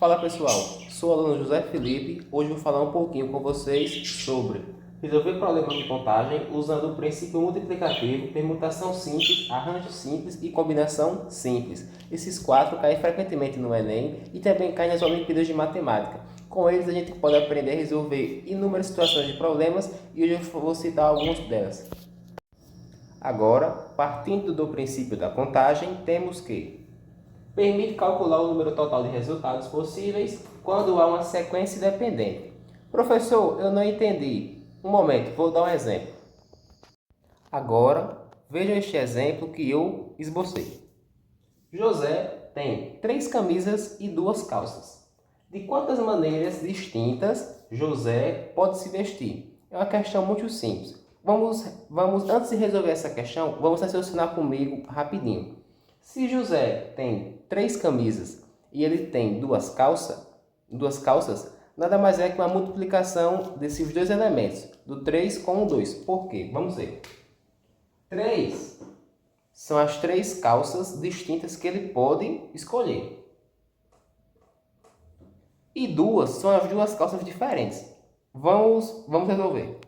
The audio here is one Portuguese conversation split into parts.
Fala pessoal, sou o aluno José Felipe. Hoje vou falar um pouquinho com vocês sobre resolver problemas de contagem usando o princípio multiplicativo, permutação simples, arranjo simples e combinação simples. Esses quatro caem frequentemente no Enem e também caem nas Olimpíadas de Matemática. Com eles a gente pode aprender a resolver inúmeras situações de problemas e hoje eu vou citar algumas delas. Agora, partindo do princípio da contagem, temos que permite calcular o número total de resultados possíveis quando há uma sequência independente. Professor, eu não entendi. Um momento, vou dar um exemplo. Agora, vejam este exemplo que eu esbocei. José tem 3 camisas e 2 calças. De quantas maneiras distintas José pode se vestir? É uma questão muito simples. Antes de resolver essa questão, vamos raciocinar comigo rapidinho. Se José tem 3 camisas e ele tem duas calças, nada mais é que uma multiplicação desses dois elementos, do 3 com o 2. Por quê? Vamos ver. 3 são as 3 calças distintas que ele pode escolher. E 2 são as 2 calças diferentes. Vamos resolver.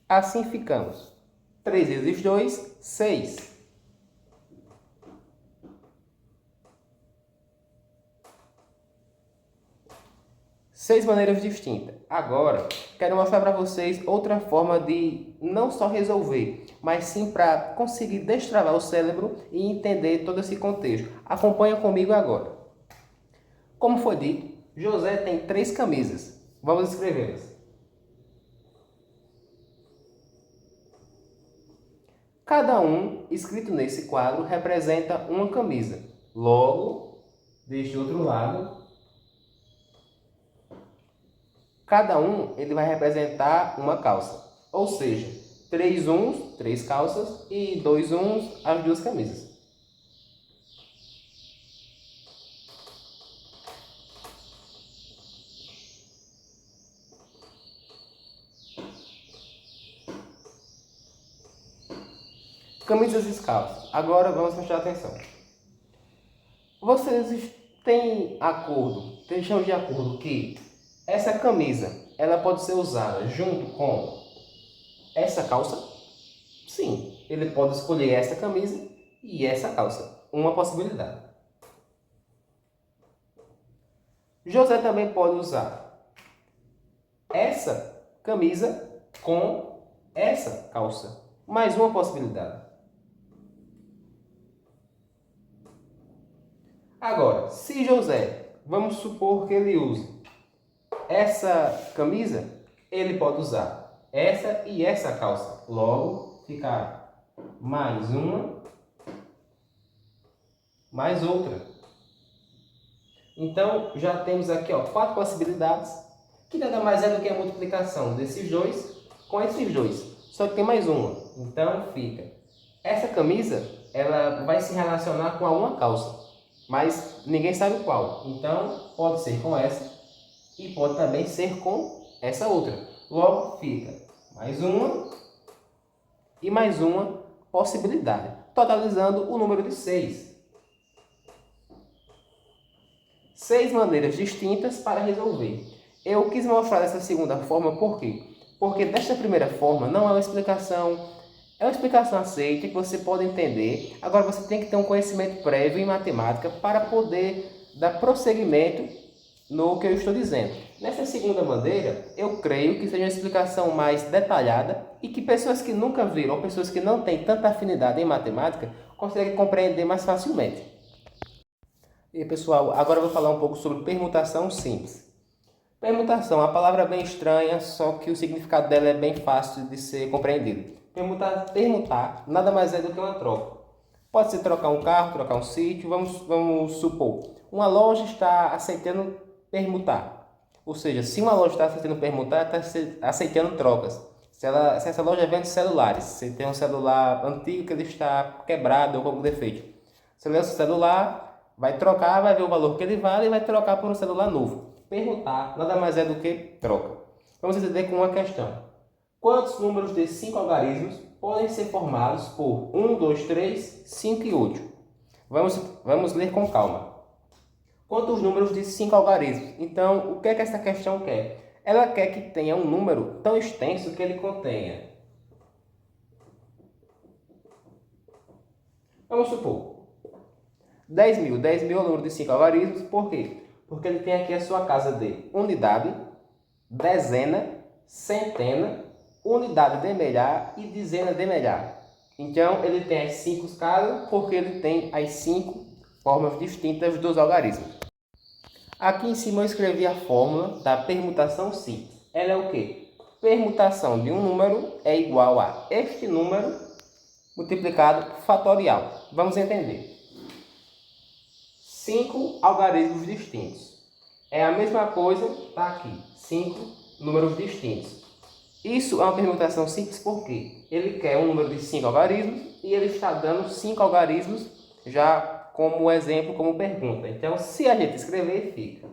Assim ficamos. 3 vezes 2, 6. 6 maneiras distintas. Agora, quero mostrar para vocês outra forma de não só resolver, mas sim para conseguir destravar o cérebro e entender todo esse contexto. Acompanha comigo agora. Como foi dito, José tem 3 camisas. Vamos escrevê-las. Cada um, escrito nesse quadro, representa uma camisa. Logo, deste outro lado, cada um ele vai representar uma calça. Ou seja, 3 uns, 3 calças e 2 uns, as 2 camisas. Camisas e calças. Agora vamos prestar atenção. Vocês têm chão de acordo que essa camisa ela pode ser usada junto com essa calça? Sim, ele pode escolher essa camisa e essa calça. Uma possibilidade. José também pode usar essa camisa com essa calça. Mais uma possibilidade. Agora, se José, vamos supor que ele use essa camisa, ele pode usar essa e essa calça. Logo, ficará mais uma, mais outra. Então, já temos aqui 4 possibilidades, que nada mais é do que a multiplicação desses dois com esses dois. Só que tem mais uma. Então, fica. Essa camisa, ela vai se relacionar com alguma calça, mas ninguém sabe qual. Então, pode ser com essa e pode também ser com essa outra. Logo, fica mais uma e mais uma possibilidade, totalizando o número de 6. 6 maneiras distintas para resolver. Eu quis mostrar dessa segunda forma, por quê? Porque desta primeira forma não é uma explicação aceita, que você pode entender. Agora você tem que ter um conhecimento prévio em matemática para poder dar prosseguimento no que eu estou dizendo. Nessa segunda maneira, eu creio que seja uma explicação mais detalhada e que pessoas que nunca viram ou pessoas que não têm tanta afinidade em matemática conseguem compreender mais facilmente. E pessoal, agora eu vou falar um pouco sobre permutação simples. Permutação, a palavra é bem estranha, só que o significado dela é bem fácil de ser compreendido. Permutar nada mais é do que uma troca. Pode ser trocar um carro, trocar um sítio. Vamos supor, uma loja está aceitando permutar. Ou seja, se uma loja está aceitando permutar, está aceitando trocas. Se essa loja vende celulares, se tem um celular antigo que ele está quebrado ou com algum defeito, você lê o seu celular, vai trocar, vai ver o valor que ele vale e vai trocar por um celular novo. Permutar nada mais é do que troca. Vamos entender com uma questão. Quantos números de 5 algarismos podem ser formados por 1, 2, 3, 5 e 8? Vamos ler com calma. quantos números de 5 algarismos. Então, o que é que essa questão quer? Ela quer que tenha um número tão extenso que ele contenha. Vamos supor, 10.000. 10.000 é o número de 5 algarismos. Por quê? Porque ele tem aqui a sua casa de unidade, dezena, centena, unidade de milhar e dezena de milhar. Então, ele tem as 5 casas porque ele tem as 5 formas distintas dos algarismos. Aqui em cima eu escrevi a fórmula da permutação simples. Ela é o quê? Permutação de um número é igual a este número multiplicado fatorial. Vamos entender. 5 algarismos distintos. É a mesma coisa, está aqui, 5 números distintos. Isso é uma permutação simples porque ele quer um número de 5 algarismos e ele está dando 5 algarismos já como exemplo, como pergunta. Então, se a gente escrever, fica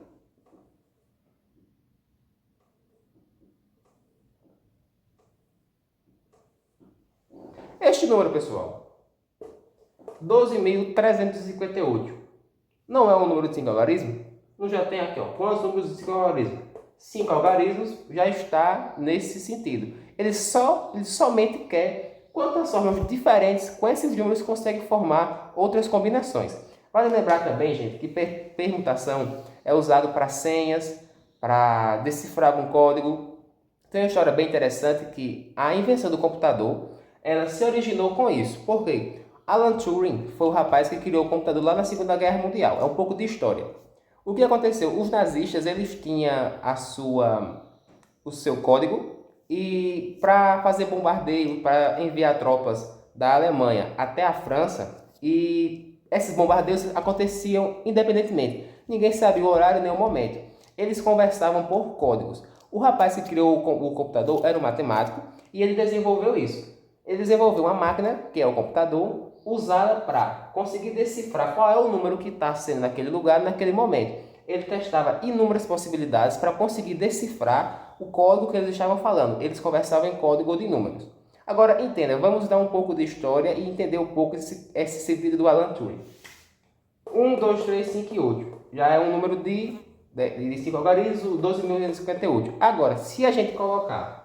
este número, pessoal, 12.358. Não é um número de 5 algarismos? Não já tem aqui, ó, quantos números de 5 algarismos? 5 algarismos já está nesse sentido. Ele somente quer quantas formas diferentes com esses números consegue formar outras combinações. Vale lembrar também, gente, que permutação é usado para senhas, para decifrar algum código. Tem uma história bem interessante que a invenção do computador, ela se originou com isso. Por quê? Alan Turing foi o rapaz que criou o computador lá na Segunda Guerra Mundial. É um pouco de história. O que aconteceu? Os nazistas, eles tinham o seu código e para fazer bombardeio, para enviar tropas da Alemanha até a França, e esses bombardeios aconteciam independentemente. Ninguém sabia o horário nem o momento. Eles conversavam por códigos. O rapaz que criou o computador era um matemático e ele desenvolveu isso. Ele desenvolveu uma máquina, que é o computador, usada para conseguir decifrar qual é o número que está sendo naquele lugar, naquele momento. Ele testava inúmeras possibilidades para conseguir decifrar o código que eles estavam falando. Eles conversavam em código de números. Agora, entenda, vamos dar um pouco de história e entender um pouco esse sentido do Alan Turing. 1, 2, 3, 5 e 8. Já é um número de 5 algarismos, 12.958. Agora, se a gente colocar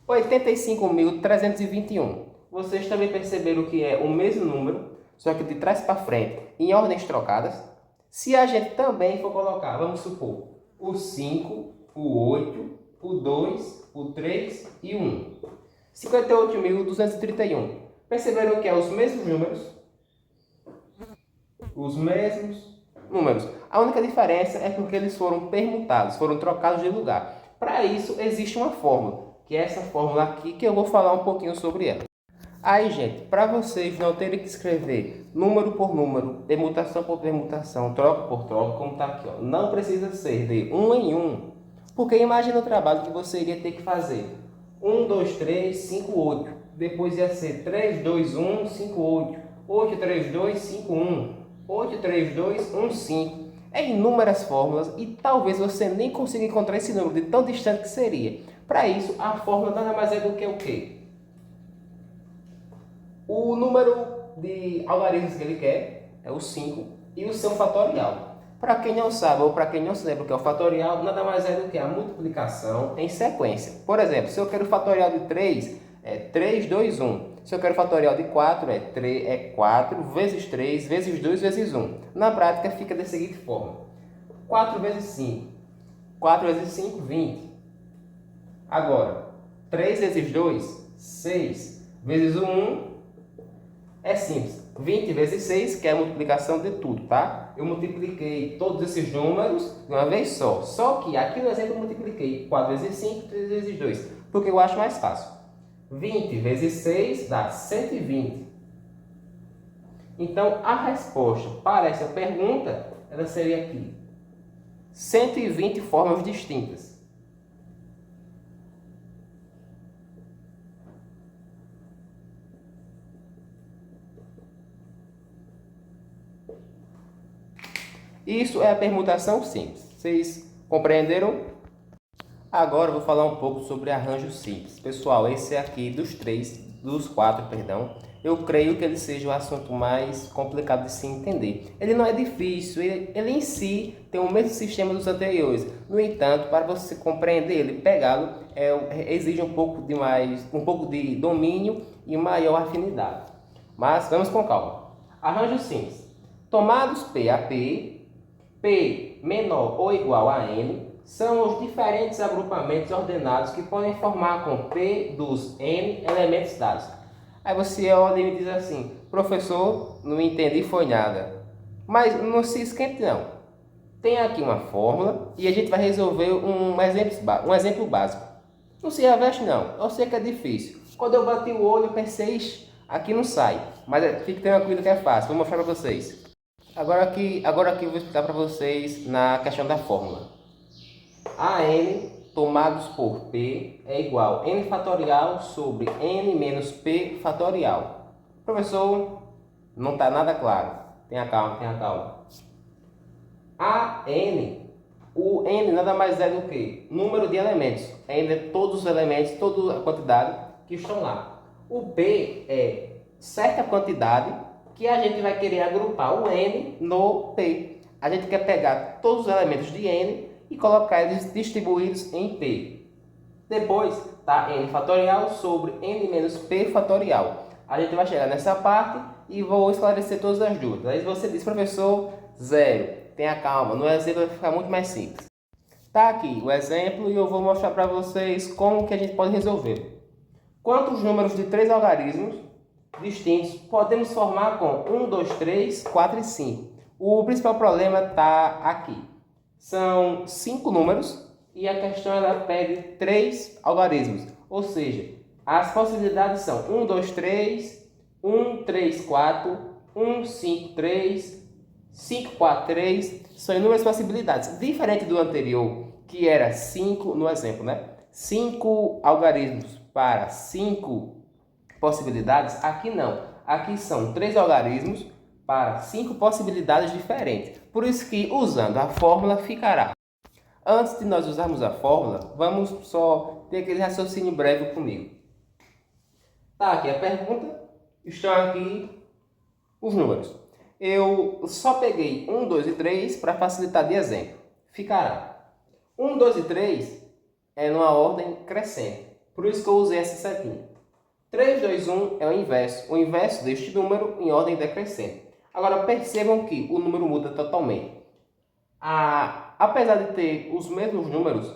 85.321. Vocês também perceberam que é o mesmo número, só que de trás para frente, em ordens trocadas. Se a gente também for colocar, vamos supor, o 5, o 8, o 2, o 3 e o 1. 58.231. Perceberam que é os mesmos números? Os mesmos números. A única diferença é porque eles foram permutados, foram trocados de lugar. Para isso, existe uma fórmula, que é essa fórmula aqui, que eu vou falar um pouquinho sobre ela. Aí, gente, para vocês não terem que escrever número por número, permutação por permutação, troca por troca, como está aqui, ó, não precisa ser de um em um, porque imagina o trabalho que você iria ter que fazer. 1, 2, 3, 5, 8. Depois ia ser 3, 2, 1, 5, 8. 8, 3, 2, 5, 1. 8, 3, 2, 1, 5. É inúmeras fórmulas e talvez você nem consiga encontrar esse número de tão distante que seria. Para isso, a fórmula nada mais é do que o quê? O número de algarismos que ele quer é o 5 e o seu fatorial. Para quem não sabe ou para quem não se lembra o que é o fatorial, nada mais é do que a multiplicação em sequência. Por exemplo, se eu quero o fatorial de 3, é 3, 2, 1. Se eu quero o fatorial de 4, é 4 vezes 3 vezes 2 vezes 1. Na prática, fica da seguinte forma. 4 vezes 5. 4 vezes 5, 20. Agora, 3 vezes 2, 6. Vezes o 1, é simples. 20 vezes 6, que é a multiplicação de tudo, tá? Eu multipliquei todos esses números de uma vez só. Só que aqui no exemplo eu multipliquei 4 vezes 5, 3 vezes 2, porque eu acho mais fácil. 20 vezes 6 dá 120. Então, a resposta para essa pergunta, ela seria aqui. 120 formas distintas. Isso é a permutação simples. Vocês compreenderam? Agora eu vou falar um pouco sobre arranjo simples. Pessoal, esse aqui dos 4, eu creio que ele seja o assunto mais complicado de se entender. Ele não é difícil, ele em si tem o mesmo sistema dos anteriores. No entanto, para você compreender ele, pegá-lo, exige um pouco de domínio e maior afinidade. Mas vamos com calma. Arranjo simples. Tomados P a P menor ou igual a N, são os diferentes agrupamentos ordenados que podem formar com P dos N elementos dados. Aí você olha e me diz assim: professor, não entendi foi nada. Mas não se esquente não. Tem aqui uma fórmula e a gente vai resolver um exemplo básico. Não se reveste não, eu sei que é difícil. Quando eu bati o olho eu pensei, aqui não sai. Mas fique tranquilo que é fácil, vou mostrar para vocês. Agora aqui eu vou explicar para vocês na questão da fórmula. AN tomados por P é igual a N fatorial sobre N menos P fatorial. Professor, não está nada claro. Tenha calma, tenha calma. O N nada mais é do que número de elementos. N é todos os elementos, toda a quantidade que estão lá. O P é certa quantidade que a gente vai querer agrupar o N no P. A gente quer pegar todos os elementos de N e colocar eles distribuídos em P. Depois está N fatorial sobre N menos P fatorial. A gente vai chegar nessa parte e vou esclarecer todas as dúvidas. Aí você diz, professor, zero. Tenha calma, no exemplo vai ficar muito mais simples. Está aqui o exemplo e eu vou mostrar para vocês como que a gente pode resolver. Quantos números de 3 algarismos distintos podemos formar com 1, 2, 3, 4 e 5? O principal problema está aqui. São 5 números e a questão ela pede 3 algarismos. Ou seja, as possibilidades são 1, 2, 3, 1, 3, 4, 1, 5, 3, 5, 4, 3. São inúmeras possibilidades. Diferente do anterior, que era 5 no exemplo, né? 5 algarismos para 5 possibilidades. Aqui não. Aqui são 3 algarismos para 5 possibilidades diferentes. Por isso que, usando a fórmula, ficará. Antes de nós usarmos a fórmula, vamos só ter aquele raciocínio breve comigo. Tá aqui a pergunta, estão aqui os números. Eu só peguei 1, 2 e 3 para facilitar de exemplo. Ficará 1, 2 e 3 é numa ordem crescente. Por isso que eu usei essa setinha. 3, 2, 1 é o inverso deste número em ordem decrescente. Agora percebam que o número muda totalmente. Apesar de ter os mesmos números,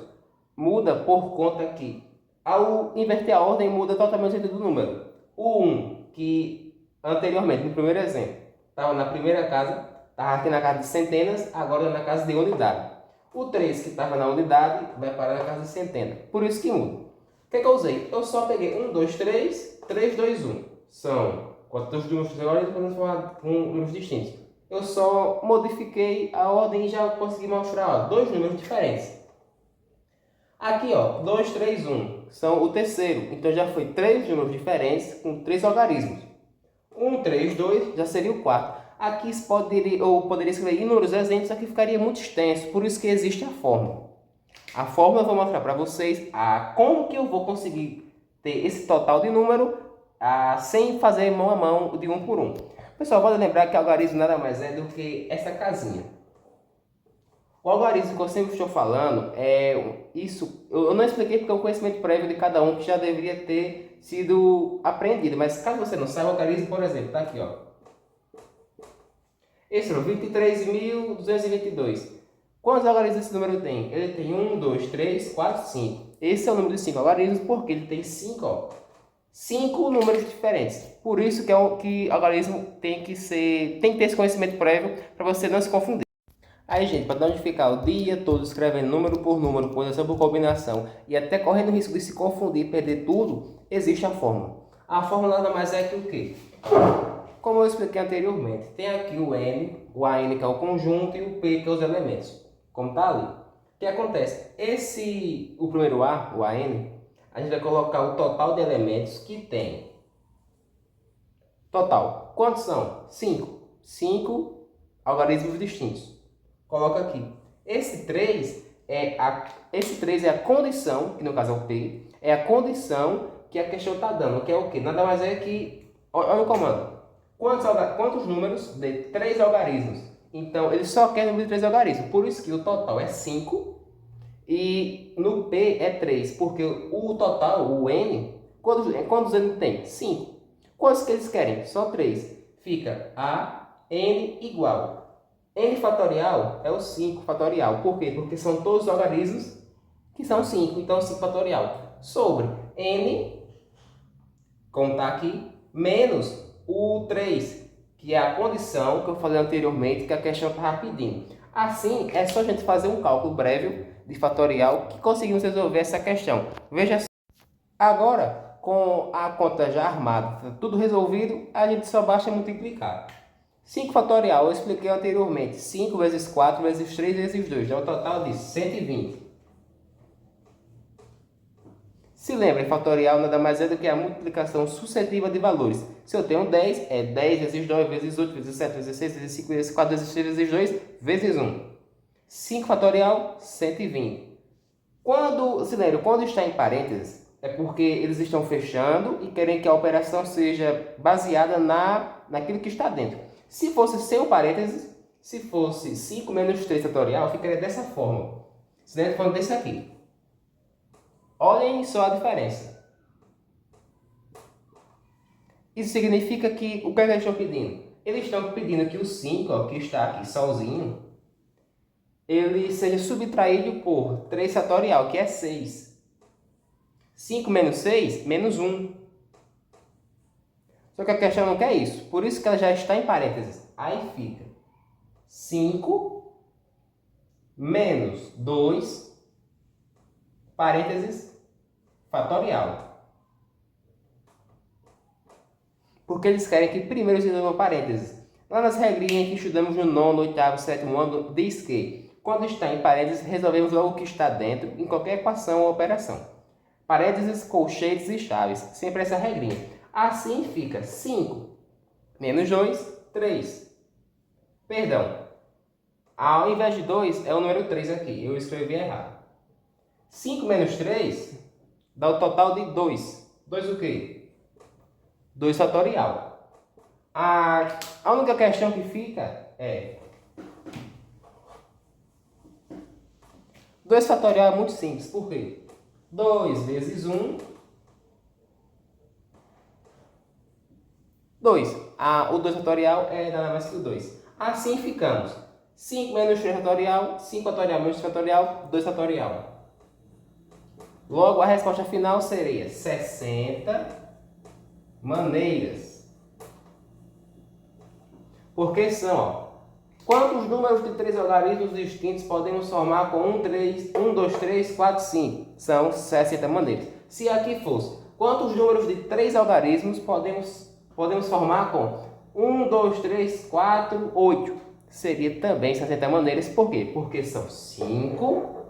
muda por conta que ao inverter a ordem muda totalmente o sentido do número. O 1, que anteriormente, no primeiro exemplo, estava na primeira casa, estava aqui na casa de centenas, agora na casa de unidade. O 3, que estava na unidade, vai parar na casa de centena. Por isso que muda. O que eu usei? Eu só peguei 1, 2, 3, 3, 2, 1. São quantos números agora e podemos falar com números distintos. Eu só modifiquei a ordem e já consegui mostrar dois números diferentes. Aqui, 2, 3, 1 são o terceiro. Então já foi 3 números diferentes com 3 algarismos. 1, 3, 2 já seria o quarto. Aqui poderia escrever inúmeros exemplos, aqui ficaria muito extenso. Por isso que existe a fórmula. A fórmula eu vou mostrar para vocês como que eu vou conseguir ter esse total de número sem fazer mão a mão de um por um. Pessoal, pode lembrar que algarismo nada mais é do que essa casinha. O algarismo que eu sempre estou falando é isso. Eu não expliquei porque é um conhecimento prévio de cada um que já deveria ter sido aprendido. Mas caso você não saiba, o algarismo, por exemplo, está aqui, Esse é o 23.222. Quantos algarismos esse número tem? Ele tem 1, 2, 3, 4, 5. Esse é o número de 5 algarismos porque ele tem 5 números diferentes. Por isso que algarismo tem que ter esse conhecimento prévio para você não se confundir. Aí, gente, para não ficar o dia todo escrevendo número por número, posição por combinação e até correndo o risco de se confundir e perder tudo, existe a fórmula. A fórmula nada mais é que o quê? Como eu expliquei anteriormente, tem aqui o N, o AN que é o conjunto e o P que é os elementos. Como está ali. O que acontece? O primeiro A, o AN, a gente vai colocar o total de elementos que tem. Total. Quantos são? 5. 5 algarismos distintos. Coloca aqui. Esse 3 é a condição, que no caso é o P, é a condição que a questão está dando, que é o quê? Nada mais é que Olha o comando. Quantos números de 3 algarismos? Então, ele só quer número de 3 algarismos. Por isso que o total é 5 e no P é 3. Porque o total, o N, quantos N tem? 5. Quantos que eles querem? Só 3. Fica A, N igual. N fatorial é o 5 fatorial. Por quê? Porque são todos os algarismos que são 5. Então, 5 fatorial. Sobre N, como está aqui, menos o 3, que é a condição que eu falei anteriormente, que a questão está rapidinho. Assim, é só a gente fazer um cálculo breve de fatorial que conseguimos resolver essa questão. Veja só. Agora, com a conta já armada, tudo resolvido, a gente só basta multiplicar. 5 fatorial, eu expliquei anteriormente. 5 vezes 4 vezes 3 vezes 2, dá um total de 120. Se lembrem, fatorial nada mais é do que a multiplicação sucessiva de valores. Se eu tenho 10, é 10 vezes 2 vezes 8 vezes 7 vezes 6 vezes 5 vezes 4 vezes 3 vezes 2 vezes 1. 5 fatorial, 120. Se lembra, quando está em parênteses, é porque eles estão fechando e querem que a operação seja baseada naquilo que está dentro. Se fosse sem o parênteses, se fosse 5 menos 3 fatorial, ficaria dessa forma. Se lembra, falando desse aqui. Olhem só a diferença. Isso significa que o que eles estão pedindo? Eles estão pedindo que o 5, ó, que está aqui sozinho, ele seja subtraído por 3 fatorial, que é 6. 5 menos 6, menos 1. Só que a questão não quer isso. Por isso que ela já está em parênteses. Aí fica 5 menos 2, parênteses, fatorial. Porque eles querem que primeiro se dê uma parênteses. Lá nas regrinhas que estudamos no 9º, 8º, 7º ano, diz que quando está em parênteses, resolvemos logo o que está dentro em qualquer equação ou operação. Parênteses, colchetes e chaves. Sempre essa regrinha. Assim fica 5 menos 2, 3. Perdão. Ao invés de 2, é o número 3 aqui. Eu escrevi errado. 5 menos 3 dá o total de 2. 2 o quê? 2 fatorial. A única questão que fica é... 2 fatorial é muito simples. Por quê? 2 vezes 1... 2. O 2 fatorial é nada mais que o 2. Assim ficamos. 5 menos 3 fatorial, 5 fatorial menos 3 fatorial, 2 fatorial. Logo, a resposta final seria 60 maneiras. Porque são, ó, quantos números de 3 algarismos distintos podemos formar com 1, 2, 3, 4, 5? São 60 maneiras. Se aqui fosse, quantos números de 3 algarismos podemos formar com 1, 2, 3, 4, 8? Seria também 60 maneiras. Por quê? Porque são 5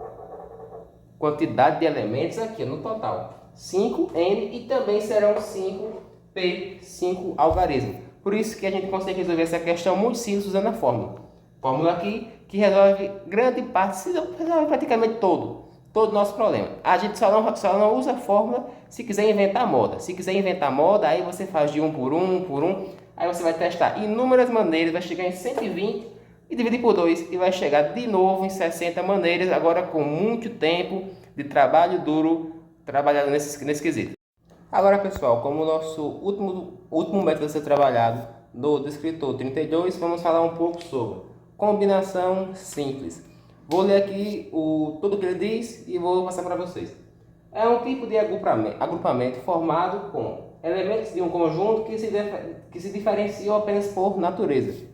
quantidade de elementos aqui no total. 5N e também serão 5P, 5 algarismos. Por isso que a gente consegue resolver essa questão muito simples usando a fórmula. Fórmula aqui que resolve grande parte, resolve praticamente todo o nosso problema. A gente só não usa a fórmula se quiser inventar moda. Se quiser inventar moda, aí você faz de 1 por 1, aí você vai testar inúmeras maneiras, vai chegar em 120 e dividir por 2 e vai chegar de novo em 60 maneiras, agora com muito tempo de trabalho duro trabalhado nesse quesito. Agora, pessoal, como o nosso último método a ser trabalhado no descritor 32, vamos falar um pouco sobre combinação simples. Vou ler aqui tudo que ele diz e vou passar para vocês. É um tipo de agrupamento formado com elementos de um conjunto que se diferenciam apenas por natureza.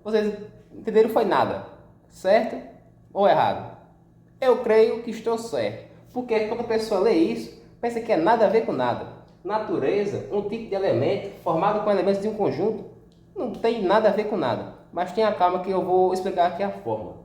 Vocês entenderam? Foi nada. Certo ou errado? Eu creio que estou certo. Porque quando a pessoa lê isso, pensa que é nada a ver com nada. Natureza, um tipo de elemento formado com elementos de um conjunto, não tem nada a ver com nada. Mas tenha calma que eu vou explicar aqui a fórmula.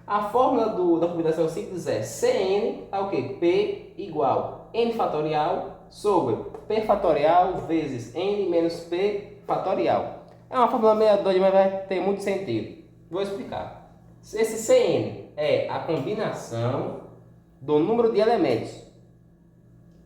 A fórmula da combinação simples é Cn, tá o quê? P igual n fatorial sobre p fatorial vezes n menos p fatorial. É uma fórmula meio doida, mas vai ter muito sentido. Vou explicar. Esse Cn é a combinação do número de elementos.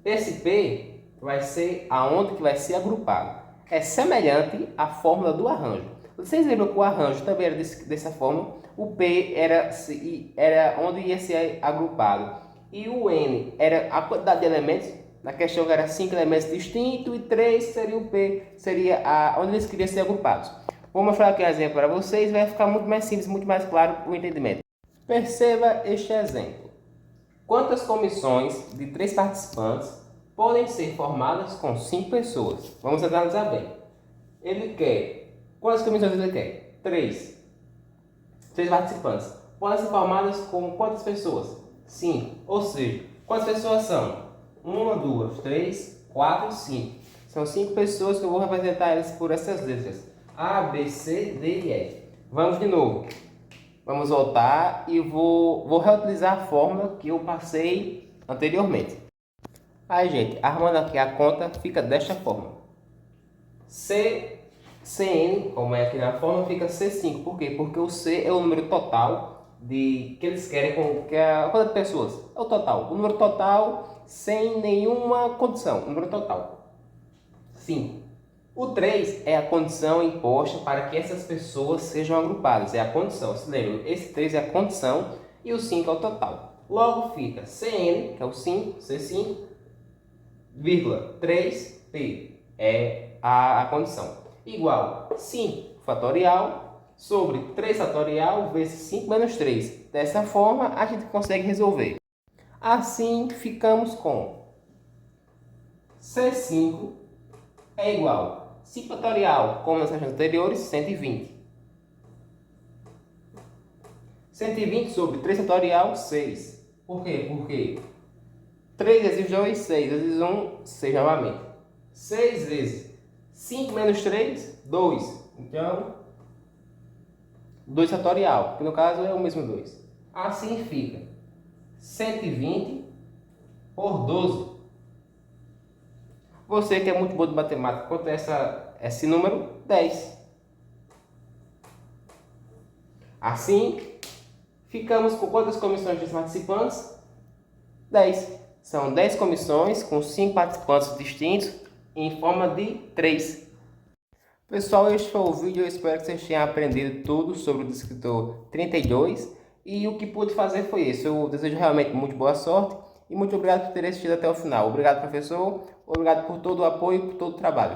Esse P vai ser aonde que vai ser agrupado. É semelhante à fórmula do arranjo. Vocês lembram que o arranjo também era dessa forma? O P era onde ia ser agrupado. E o N era a quantidade de elementos. Na questão era 5 elementos distintos e 3 seria o P, seria onde eles queriam ser agrupados. Vou mostrar aqui um exemplo para vocês, vai ficar muito mais simples, muito mais claro o entendimento. Perceba este exemplo. Quantas comissões de 3 participantes podem ser formadas com 5 pessoas? Vamos analisar bem. Ele quer. Quantas comissões ele quer? 3. 3 participantes. Podem ser formadas com quantas pessoas? 5. Ou seja, quantas pessoas são? 1, 2, 3, 4, 5. São 5 pessoas que eu vou representar elas por essas letras. A, B, C, D e E. Vamos de novo. Vamos voltar e vou reutilizar a fórmula que eu passei anteriormente. Aí, gente, armando aqui a conta, fica desta forma. CN, como é aqui na fórmula, fica C5. Por quê? Porque o C é o número total que eles querem que a quantidade de pessoas. É o total. O número total sem nenhuma condição. O número total. 5. O 3 é a condição imposta para que essas pessoas sejam agrupadas. É a condição. Se lembra? Esse 3 é a condição e o 5 é o total. Logo fica CN, que é o 5, C5, vírgula 3P é a condição. Igual 5 fatorial sobre 3 fatorial vezes 5 menos 3. Dessa forma, a gente consegue resolver. Assim, ficamos com C5 é igual 5 fatorial, como nas questões anteriores, 120. 120 sobre 3 fatorial, 6. Por quê? Porque 3 vezes 2, 6 vezes 1, 6 novamente. 6 vezes 5 menos 3, 2. Então, 2 fatorial, que no caso é o mesmo 2. Assim fica 120 por 12. Você que é muito bom de matemática, quanto é esse número? 10. Assim, ficamos com quantas comissões de participantes? 10. São 10 comissões com 5 participantes distintos em forma de 3. Pessoal, este foi o vídeo. Eu espero que vocês tenham aprendido tudo sobre o descritor 32. E o que pude fazer foi isso. Eu desejo realmente muito boa sorte. E muito obrigado por ter assistido até o final. Obrigado, professor. Obrigado por todo o apoio e por todo o trabalho.